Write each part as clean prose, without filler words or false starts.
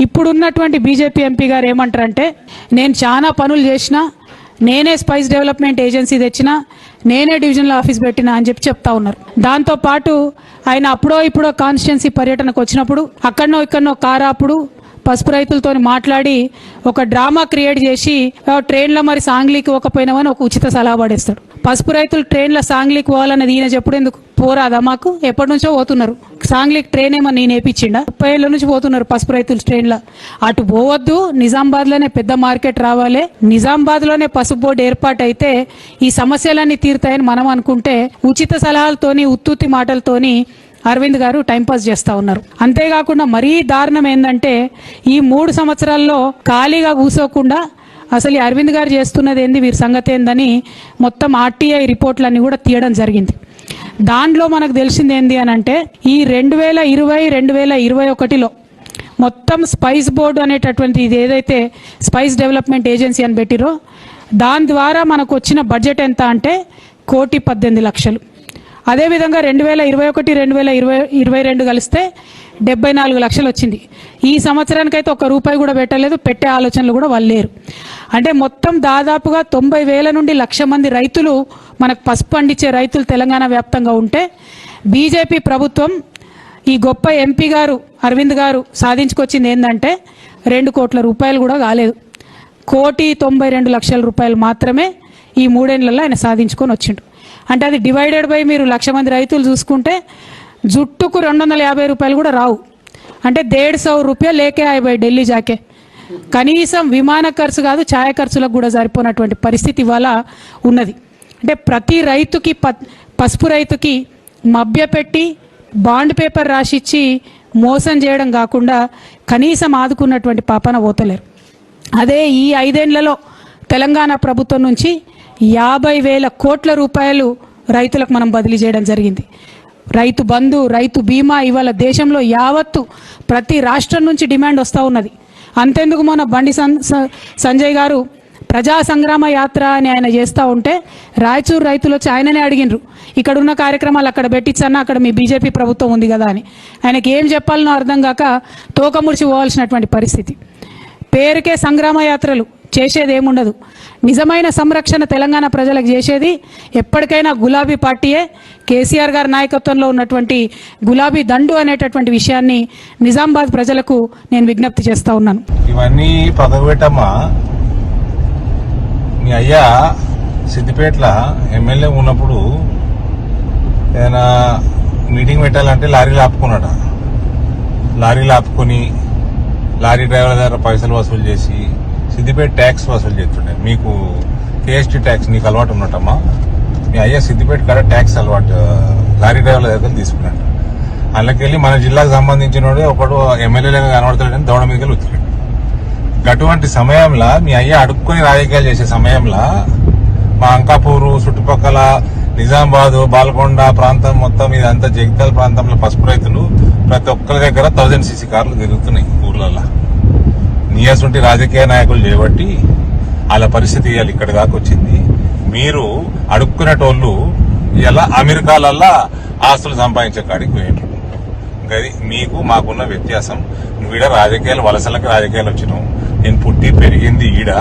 ఇప్పుడున్నటువంటి BJP MP గారు ఏమంటారంటే, నేను చాలా పనులు చేసినా, నేనే స్పైస్ డెవలప్మెంట్ ఏజెన్సీ తెచ్చినా, నేనే డివిజనల్ ఆఫీస్ పెట్టినా అని చెప్తా ఉన్నారు. దాంతోపాటు ఆయన అప్పుడో ఇప్పుడో కాన్స్టిట్యున్సీ పర్యటనకు వచ్చినప్పుడు అక్కడనో ఇక్కడనో కారాపుడు పసుపు రైతులతో మాట్లాడి ఒక డ్రామా క్రియేట్ చేసి ట్రైన్లో మరి సాంగ్లీకి పోకపోయినామని ఒక ఉచిత సలహా పడేస్తాడు. పసుపు రైతులు ట్రైన్లో సాంగ్లీకి పోవాలన్నది ఈయన చెప్పుడు ఎందుకు? పోరాదా మాకు? ఎప్పటి నుంచో పోతున్నారు. సాంగ్లీకి ట్రైన్ ఏమో నేను వేపించిండా? 30 ఏళ్ళ నుంచి పోతున్నారు పసుపు రైతులు ట్రైన్లో. అటు పోవద్దు, నిజామాబాద్లోనే పెద్ద మార్కెట్ రావాలి, నిజామాబాద్లోనే పసుపు బోర్డు ఏర్పాటు అయితే ఈ సమస్యలన్నీ తీరుతాయని మనం అనుకుంటే ఉచిత సలహాలతోని ఉత్తుత్తి మాటలతోని అరవింద్ గారు టైంపాస్ చేస్తూ ఉన్నారు. అంతేకాకుండా మరీ దారుణం ఏంటంటే, ఈ 3 సంవత్సరాల్లో ఖాళీగా కూసోకుండా అసలు ఈ అరవింద్ గారు చేస్తున్నది ఏంది, వీరి సంగతి ఏందని మొత్తం ఆర్టీఐ రిపోర్ట్లన్నీ కూడా తీయడం జరిగింది. దాంట్లో మనకు తెలిసింది ఏంది అని అంటే, ఈ 2020-2021లో మొత్తం స్పైస్ బోర్డు అనేటటువంటి ఇది ఏదైతే స్పైస్ డెవలప్మెంట్ ఏజెన్సీ అని పెట్టిరో దాని ద్వారా మనకు వచ్చిన బడ్జెట్ ఎంత అంటే 1,18,00,000. అదేవిధంగా 2021-2022 కలిస్తే 74 లక్షలు వచ్చింది. ఈ సంవత్సరానికైతే ₹1 కూడా పెట్టలేదు, పెట్టే ఆలోచనలు కూడా వాళ్ళు లేరు. అంటే మొత్తం దాదాపుగా 90,000 నుండి 1,00,000 మంది రైతులు, మనకు పసుపు పండించే రైతులు తెలంగాణ వ్యాప్తంగా ఉంటే, బీజేపీ ప్రభుత్వం ఈ గొప్ప ఎంపీ గారు అరవింద్ గారు సాధించుకొచ్చింది ఏంటంటే ₹2 కోట్ల కూడా కాలేదు. ₹1,92,00,000 మాత్రమే ఈ 3 ఏళ్లలో ఆయన సాధించుకొని వచ్చిండు. అంటే అది డివైడెడ్ బై మీరు 1,00,000 మంది రైతులు చూసుకుంటే జుట్టుకు ₹250 కూడా రావు. అంటే ₹150 లేకే ఆయ ఢిల్లీ జాకే. కనీసం విమాన ఖర్చు కాదు, ఛాయ ఖర్చులకు కూడా సరిపోయినటువంటి పరిస్థితి ఇవాళ ఉన్నది. అంటే ప్రతి రైతుకి పసుపు రైతుకి మభ్యపెట్టి బాండ్ పేపర్ రాసిచ్చి మోసం చేయడం కాకుండా కనీసం ఆదుకున్నటువంటి పాపన పోతలేరు. అదే ఈ 5 ఏళ్లలో తెలంగాణ ప్రభుత్వం నుంచి 50,000 కోట్ల రూపాయలు రైతులకు మనం బదిలీ చేయడం జరిగింది. రైతు బంధు, రైతు బీమా ఇవాళ దేశంలో యావత్తు ప్రతి రాష్ట్రం నుంచి డిమాండ్ వస్తూ ఉన్నది. అంతెందుకు మన బండి సంజయ్ గారు ప్రజా సంగ్రామ యాత్ర అని ఆయన చేస్తూ ఉంటే రాయచూరు రైతులు వచ్చి ఆయననే అడిగినరు, ఇక్కడ ఉన్న కార్యక్రమాలు అక్కడ పెట్టించన్నా, అక్కడ మీ బీజేపీ ప్రభుత్వం ఉంది కదా అని. ఆయనకి ఏం చెప్పాలనో అర్థం కాక తోకముడిచి పోవాల్సినటువంటి పరిస్థితి. పేరుకే సంగ్రామ యాత్రలు, చేసేది ఏముండదు. నిజమైన సంరక్షణ తెలంగాణ ప్రజలకు చేసేది ఎప్పటికైనా గులాబీ పార్టీయే. కేసీఆర్ గారి నాయకత్వంలో ఉన్నటువంటి గులాబీ దండు అనేటటువంటి విషయాన్ని నిజామాబాద్ ప్రజలకు నేను విజ్ఞప్తి చేస్తా ఉన్నాను. ఇవన్నీ పదవిపెట్టమ్మా. మీ అయ్యా సిద్దిపేటలో ఎమ్మెల్యే ఉన్నప్పుడు ఏదైనా మీటింగ్ పెట్టాలంటే లారీలు ఆపుకున్నాడు. లారీలు ఆపుకొని లారీ డ్రైవర్ దగ్గర పైసలు వసూలు చేసి సిద్దిపేట ట్యాక్స్ వసూలు చేస్తుండే. మీకు కేఎస్టీ ట్యాక్స్ నీకు అలవాటు ఉన్నట్టమ్మా. మీ అయ్యా సిద్దిపేట కాడ ట్యాక్స్ అలవాటు లారీ డ్రైవర్ల దగ్గర తీసుకున్నాడు. అందులోకెళ్ళి మన జిల్లాకు సంబంధించిన ఒకడు ఎమ్మెల్యేలుగా కనబడతాడని దౌడ మీదకి వచ్చినాడు. అటువంటి సమయంలో మీ అయ్యా అడుక్కొని రాజకీయాలు చేసే సమయంలో మా అంకాపూరు చుట్టుపక్కల నిజామాబాద్, బాల్కొండ ప్రాంతం మొత్తం ఇదంతా జగిత్యాల ప్రాంతంలో పసుపు రైతులు ప్రతి ఒక్కరి దగ్గర 1000 cc కార్లు తిరుగుతున్నాయి ఊర్లలో. నీయసుంటి రాజకీయ నాయకులు చేయబట్టి వాళ్ళ పరిస్థితి ఇవాళ ఇక్కడ దాకా వచ్చింది. మీరు అడుక్కునేటోళ్ళు ఇలా అమెరికాలల్లా ఆస్తులు సంపాదించే కాడికి పోయిండ్రు. గది మీకు మాకున్న వ్యత్యాసం. నువ్వు ఈడ రాజకీయాలు వలసలకు రాజకీయాలు వచ్చినావు. నేను పుట్టి పెరిగింది ఈడ,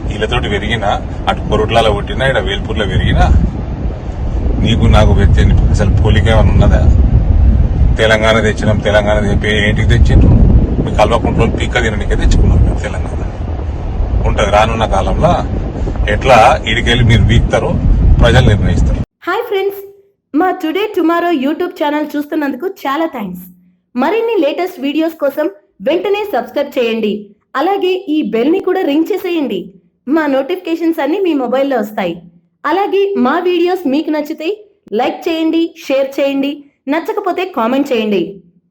వీళ్ళతోటి పెరిగినా, అటు కొరుట్లలో పుట్టినా, ఈడ వేల్పూర్లో పెరిగినా. నీకు నాకు అసలు పోలిక ఏమైనా ఉన్నదా? తెలంగాణ తెచ్చినాం, తెలంగాణ ఏంటికి తెచ్చిండ్రు? మీ కల్వకుంట్రోలు పీక్క తినడానికే తెచ్చుకున్నాం మేము తెలంగాణ. ఉంటుంది రానున్న కాలంలో ఎట్లా ఈడికెళ్ళి మీరు వీక్తారో ప్రజలు నిర్ణయిస్తారు. హాయ్ ఫ్రెండ్స్, మా టుడే టుమారో యూట్యూబ్ ఛానల్ చూస్తున్నందుకు చాలా థ్యాంక్స్. మరిన్ని లేటెస్ట్ వీడియోస్ కోసం వెంటనే సబ్స్క్రైబ్ చేయండి. అలాగే ఈ బెల్ ని కూడా రింగ్ చేసేయండి. మా నోటిఫికేషన్స్ అన్ని మీ మొబైల్లో వస్తాయి. అలాగే మా వీడియోస్ మీకు నచ్చితే లైక్ చేయండి, షేర్ చేయండి, నచ్చకపోతే కామెంట్ చేయండి.